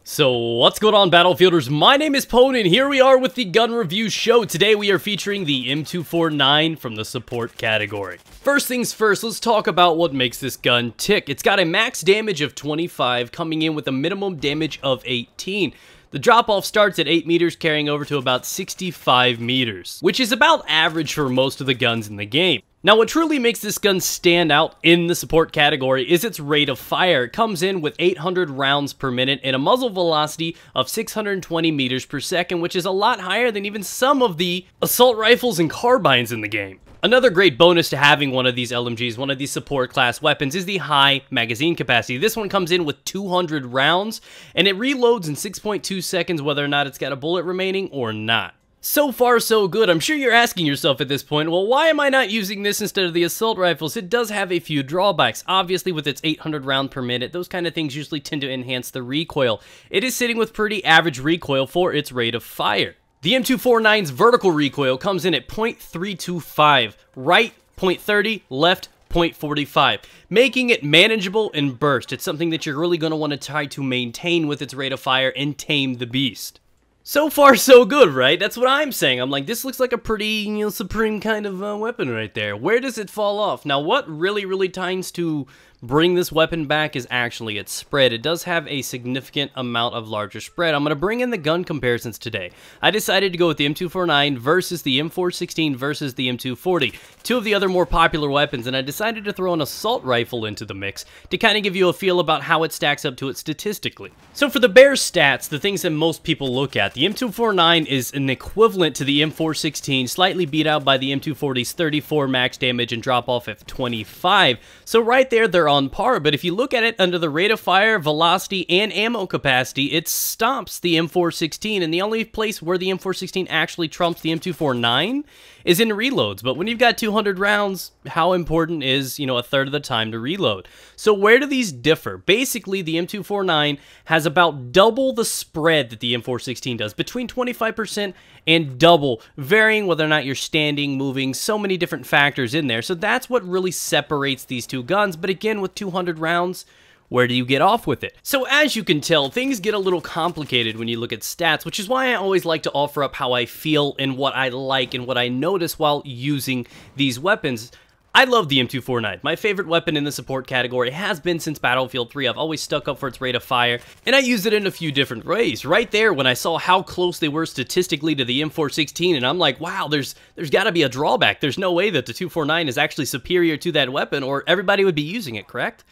So what's going on, Battlefielders? My name is Pwn, and here we are with the gun review show. Today we are featuring the M249 from the support category. First things first, let's talk about what makes this gun tick. It's got a max damage of 25, coming in with a minimum damage of 18. The drop-off starts at 8 meters, carrying over to about 65 meters, which is about average for most of the guns in the game. Now, what truly makes this gun stand out in the support category is its rate of fire. It comes in with 800 rounds per minute and a muzzle velocity of 620 meters per second, which is a lot higher than even some of the assault rifles and carbines in the game. Another great bonus to having one of these LMGs, one of these support class weapons, is the high magazine capacity. This one comes in with 200 rounds, and it reloads in 6.2 seconds whether or not it's got a bullet remaining or not. So far, so good. I'm sure you're asking yourself at this point, well, why am I not using this instead of the assault rifles? It does have a few drawbacks. Obviously, with its 800 round per minute, those kind of things usually tend to enhance the recoil. It is sitting with pretty average recoil for its rate of fire. The M249's vertical recoil comes in at 0.325, right 0.30, left 0.45, making it manageable in burst. It's something that you're really going to want to try to maintain with its rate of fire and tame the beast. So far, so good, right? That's what I'm saying. I'm like, this looks like a pretty, supreme kind of weapon right there. Where does it fall off? Now, what really tends to bring this weapon back is actually its spread. It does have a significant amount of larger spread. I'm going to bring in the gun comparisons today. I decided to go with the M249 versus the M416 versus the M240, two of the other more popular weapons, and I decided to throw an assault rifle into the mix to kind of give you a feel about how it stacks up to it statistically. So for the bare stats, the things that most people look at, the M249 is an equivalent to the M416, slightly beat out by the M240's 34 max damage and drop off at 25. So right there, they're on par, but if you look at it under the rate of fire, velocity, and ammo capacity, it stomps the M416, and the only place where the M416 actually trumps the M249 is in reloads. But when you've got 200 rounds, how important is, a third of the time to reload? So where do these differ? Basically, the M249 has about double the spread that the M416 does, between 25% and double, varying whether or not you're standing, moving, so many different factors in there. So that's what really separates these two guns. But again, with 200 rounds, where do you get off with it? So as you can tell, things get a little complicated when you look at stats, which is why I always like to offer up how I feel and what I like and what I notice while using these weapons. I love the M249. My favorite weapon in the support category has been since Battlefield 3. I've always stuck up for its rate of fire, and I used it in a few different ways. Right there, when I saw how close they were statistically to the M416, and I'm like, wow, there's got to be a drawback. There's no way that the 249 is actually superior to that weapon, or everybody would be using it, correct?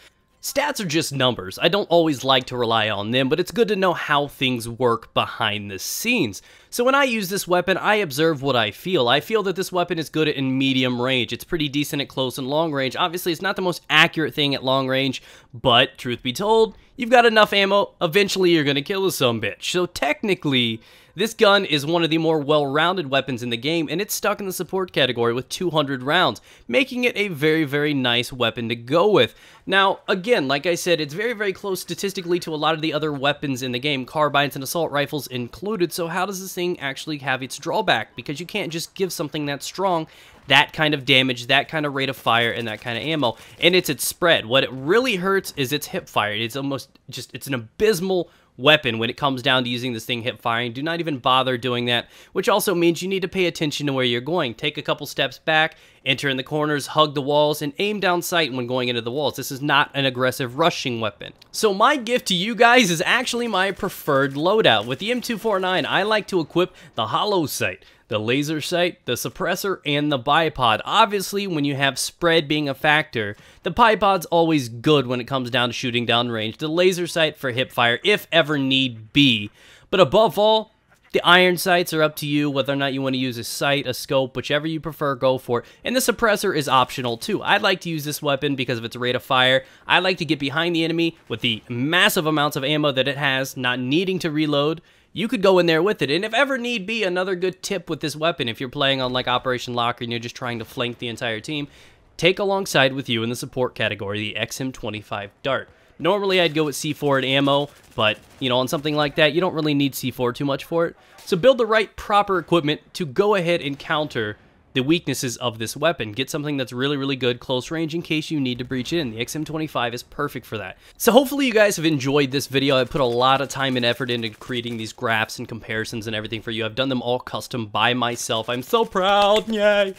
Stats are just numbers. I don't always like to rely on them, but it's good to know how things work behind the scenes. So when I use this weapon, I observe what I feel. I feel that this weapon is good in medium range. It's pretty decent at close and long range. Obviously, it's not the most accurate thing at long range, but truth be told, you've got enough ammo, eventually you're going to kill a sumbitch. So technically, this gun is one of the more well-rounded weapons in the game, and it's stuck in the support category with 200 rounds, making it a very nice weapon to go with. Now, again, like I said, it's very close statistically to a lot of the other weapons in the game, carbines and assault rifles included, so how does this thing actually have its drawback? Because you can't just give something that strong that kind of damage, that kind of rate of fire, and that kind of ammo, and it's its spread. What it really hurts is its hip fire. It's almost just, it's an abysmal weapon when it comes down to using this thing hip firing. Do not even bother doing that, which also means you need to pay attention to where you're going. Take a couple steps back, enter in the corners, hug the walls, and aim down sight when going into the walls. This is not an aggressive rushing weapon. So my gift to you guys is actually my preferred loadout. With the M249, I like to equip the hollow sight, the laser sight, the suppressor, and the bipod. Obviously, when you have spread being a factor, the bipod's always good when it comes down to shooting down range. The laser sight for hip fire, if ever need be. But above all, the iron sights are up to you, whether or not you want to use a sight, a scope, whichever you prefer, go for it. And the suppressor is optional too. I like to use this weapon because of its rate of fire. I like to get behind the enemy with the massive amounts of ammo that it has, not needing to reload. You could go in there with it, and if ever need be, another good tip with this weapon, if you're playing on like Operation Locker and you're just trying to flank the entire team, take alongside with you in the support category the XM25 Dart. Normally I'd go with C4 and ammo, but on something like that, you don't really need C4 too much for it. So build the right proper equipment to go ahead and counter the weaknesses of this weapon. Get something that's really, really good close range in case you need to breach in. The XM25 is perfect for that. So hopefully you guys have enjoyed this video. I put a lot of time and effort into creating these graphs and comparisons and everything for you. I've done them all custom by myself. I'm so proud, yay!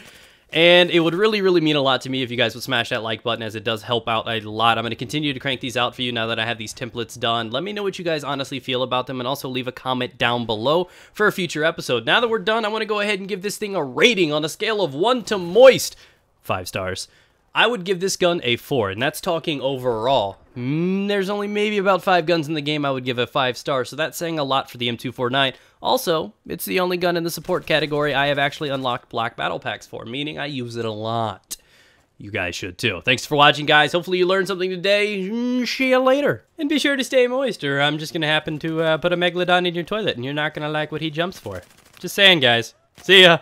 And it would really, really mean a lot to me if you guys would smash that like button, as it does help out a lot. I'm going to continue to crank these out for you now that I have these templates done. Let me know what you guys honestly feel about them, and also leave a comment down below for a future episode. Now that we're done, I want to go ahead and give this thing a rating on a scale of 1 to moist. 5 stars. I would give this gun a 4, and that's talking overall. There's only maybe about 5 guns in the game I would give a 5 star, so that's saying a lot for the M249. Also, it's the only gun in the support category I have actually unlocked black battle packs for, meaning I use it a lot. You guys should too. Thanks for watching, guys. Hopefully you learned something today. See you later. And be sure to stay moist, or I'm just going to happen to put a Megalodon in your toilet, and you're not going to like what he jumps for. Just saying, guys. See ya.